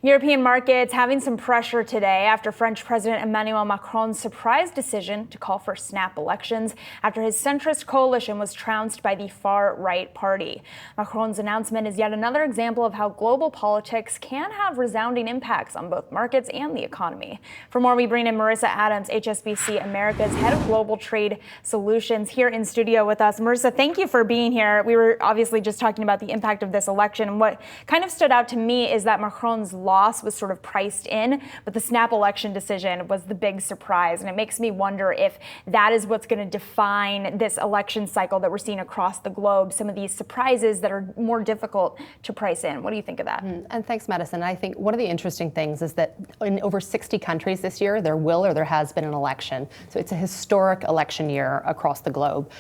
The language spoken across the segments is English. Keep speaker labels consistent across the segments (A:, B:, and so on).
A: European markets having some pressure today after French President Emmanuel Macron's surprise decision to call for snap elections after his centrist coalition was trounced by the far-right party. Macron's announcement is yet another example of how global politics can have resounding impacts on both markets and the economy. For more, we bring in Marissa Adams, HSBC America's head of global trade solutions, here in studio with us. Marissa, thank you for being here. We were obviously just talking about the impact of this election, and what kind of stood out to me is that Macron's loss was sort of priced in, but the snap election decision was the big surprise. And it makes me wonder if that is what's going to define this election cycle that we're seeing across the globe, some of these surprises that are more difficult to price in. What do you think of that?
B: And thanks, Madison. I think one of the interesting things is that in over 60 countries this year, there will or there has been an election. So it's a historic election year across the globe.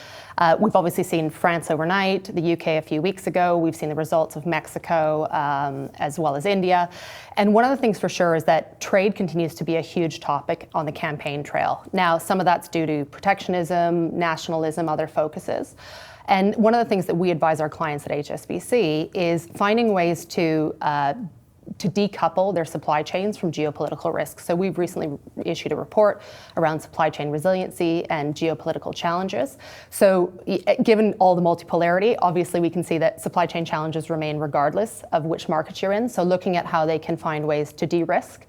B: We've obviously seen France overnight, the UK a few weeks ago. We've seen the results of Mexico as well as India. And one of the things for sure is that trade continues to be a huge topic on the campaign trail. Now, some of that's due to protectionism, nationalism, other focuses. And one of the things that we advise our clients at HSBC is finding ways to decouple their supply chains from geopolitical risks. So we've recently issued a report around supply chain resiliency and geopolitical challenges. So given all the multipolarity, obviously we can see that supply chain challenges remain regardless of which market you're in. So looking at how they can find ways to de-risk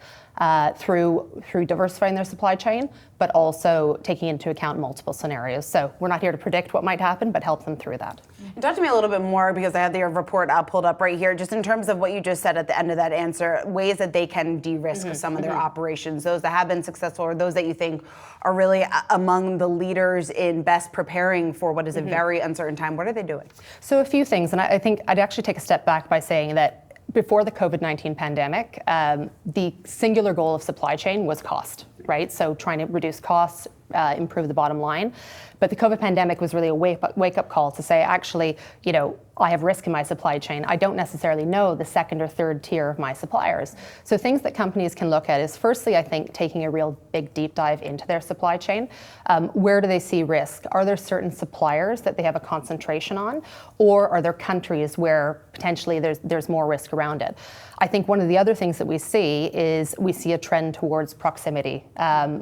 B: through diversifying their supply chain, but also taking into account multiple scenarios. So we're not here to predict what might happen, but help them through that.
C: And talk to me a little bit more, because I have the report pulled up right here, just in terms of what you just said at the end of that answer, ways that they can de-risk some of their operations, those that have been successful or those that you think are really among the leaders in best preparing for what is a very uncertain time. What are they doing?
B: So a few things, and I think I'd actually take a step back by saying that before the COVID-19 pandemic, the singular goal of supply chain was cost, right? So trying to reduce costs, improve the bottom line. But the COVID pandemic was really a wake-up call to say, actually, I have risk in my supply chain. I don't necessarily know the second or third tier of my suppliers. So things that companies can look at is, firstly, I think, taking a real big deep dive into their supply chain. Where do they see risk? Are there certain suppliers that they have a concentration on? Or are there countries where potentially there's more risk around it? I think one of the other things that we see is we see a trend towards proximity,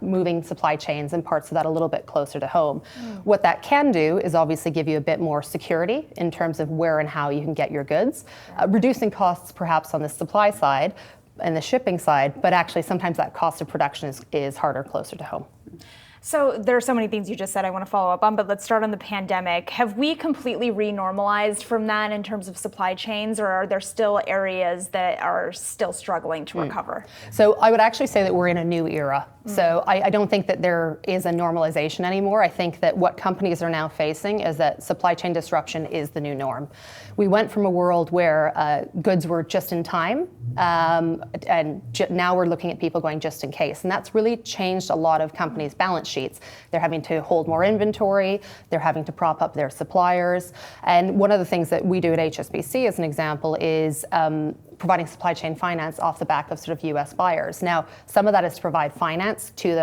B: moving supply chains and parts of that a little bit closer to home. What that can do is obviously give you a bit more security in terms of where and how you can get your goods, reducing costs perhaps on the supply side and the shipping side, but actually sometimes that cost of production is harder closer to home.
A: So there are so many things you just said I want to follow up on, but let's start on the pandemic. Have we completely renormalized from that in terms of supply chains, or are there still areas that are still struggling to recover?
B: So I would actually say that we're in a new era. So I don't think that there is a normalization anymore. I think that what companies are now facing is that supply chain disruption is the new norm. We went from a world where goods were just in time, and now we're looking at people going just in case. And that's really changed a lot of companies' balance sheets. They're having to hold more inventory, they're having to prop up their suppliers. And one of the things that we do at HSBC, as an example, is providing supply chain finance off the back of sort of US buyers. Now, some of that is to provide finance to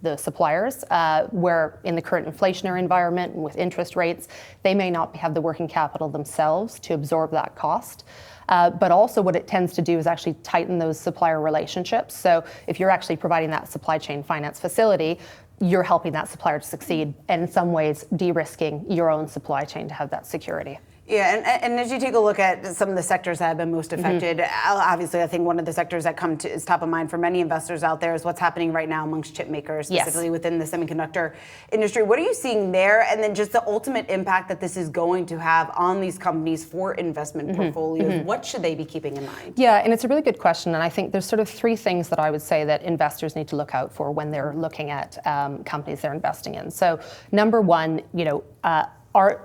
B: the suppliers, where in the current inflationary environment with interest rates, they may not have the working capital themselves to absorb that cost. But also what it tends to do is actually tighten those supplier relationships. So if you're actually providing that supply chain finance facility, you're helping that supplier to succeed, and in some ways de-risking your own supply chain to have that security.
C: Yeah, and as you take a look at some of the sectors that have been most affected, obviously I think one of the sectors that is top of mind for many investors out there is what's happening right now amongst chip makers, specifically within the semiconductor industry. What are you seeing there? And then just the ultimate impact that this is going to have on these companies for investment portfolios. What should they be keeping in mind? Yeah,
B: and it's a really good question. And I think there's sort of three things that I would say that investors need to look out for when they're looking at companies they're investing in. So number one,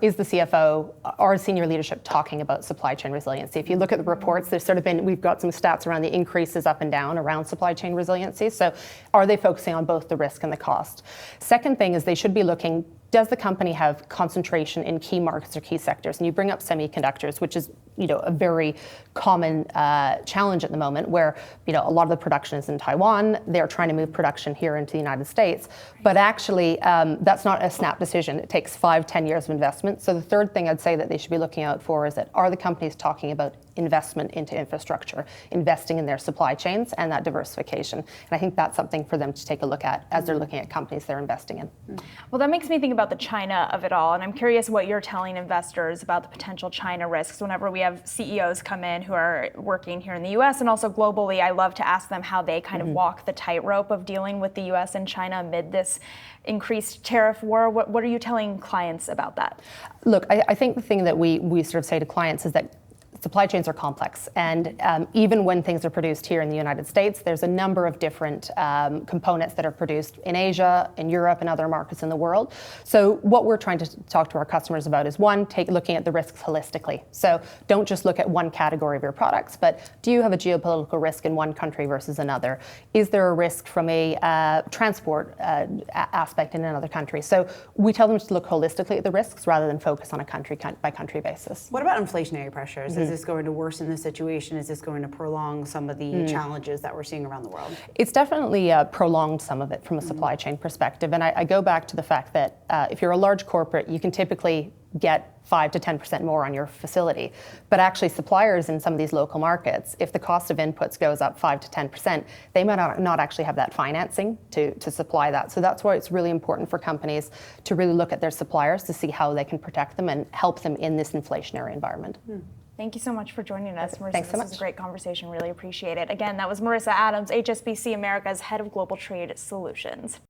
B: is the CFO, our senior leadership talking about supply chain resiliency? If you look at the reports, we've got some stats around the increases up and down around supply chain resiliency. So are they focusing on both the risk and the cost? Second thing is they should be looking, does the company have concentration in key markets or key sectors? And you bring up semiconductors, which is a very common challenge at the moment, where a lot of the production is in Taiwan. They're trying to move production here into the United States, but actually that's not a snap decision. It takes 5-10 years of investment. So the third thing I'd say that they should be looking out for is that, are the companies talking about investment into infrastructure, investing in their supply chains and that diversification? And I think that's something for them to take a look at as they're looking at companies they're investing in.
A: Well, that makes me think about the China of it all, and I'm curious what you're telling investors about the potential China risks. Whenever we have CEOs come in who are working here in the US and also globally, I love to ask them how they kind of walk the tightrope of dealing with the US and China amid this increased tariff war. What are you telling clients about that?
B: Look, I think the thing that we sort of say to clients is that supply chains are complex, and even when things are produced here in the United States, there's a number of different components that are produced in Asia, in Europe, and other markets in the world. So what we're trying to talk to our customers about is, one, looking at the risks holistically. So don't just look at one category of your products, but do you have a geopolitical risk in one country versus another? Is there a risk from a transport aspect in another country? So we tell them to look holistically at the risks rather than focus on a country by country basis.
C: What about inflationary pressures? Is this going to worsen the situation? Is this going to prolong some of the challenges that we're seeing around the world?
B: It's definitely prolonged some of it from a supply chain perspective. And I go back to the fact that if you're a large corporate, you can typically get 5 to 10% more on your facility. But actually suppliers in some of these local markets, if the cost of inputs goes up 5 to 10%, they might not actually have that financing to supply that. So that's why it's really important for companies to really look at their suppliers to see how they can protect them and help them in this inflationary environment.
A: Thank you so much for joining us, Marissa.
B: Thanks so much.
A: This was a great conversation. Really appreciate it. Again, that was Marissa Adams, HSBC America's Head of Global Trade Solutions.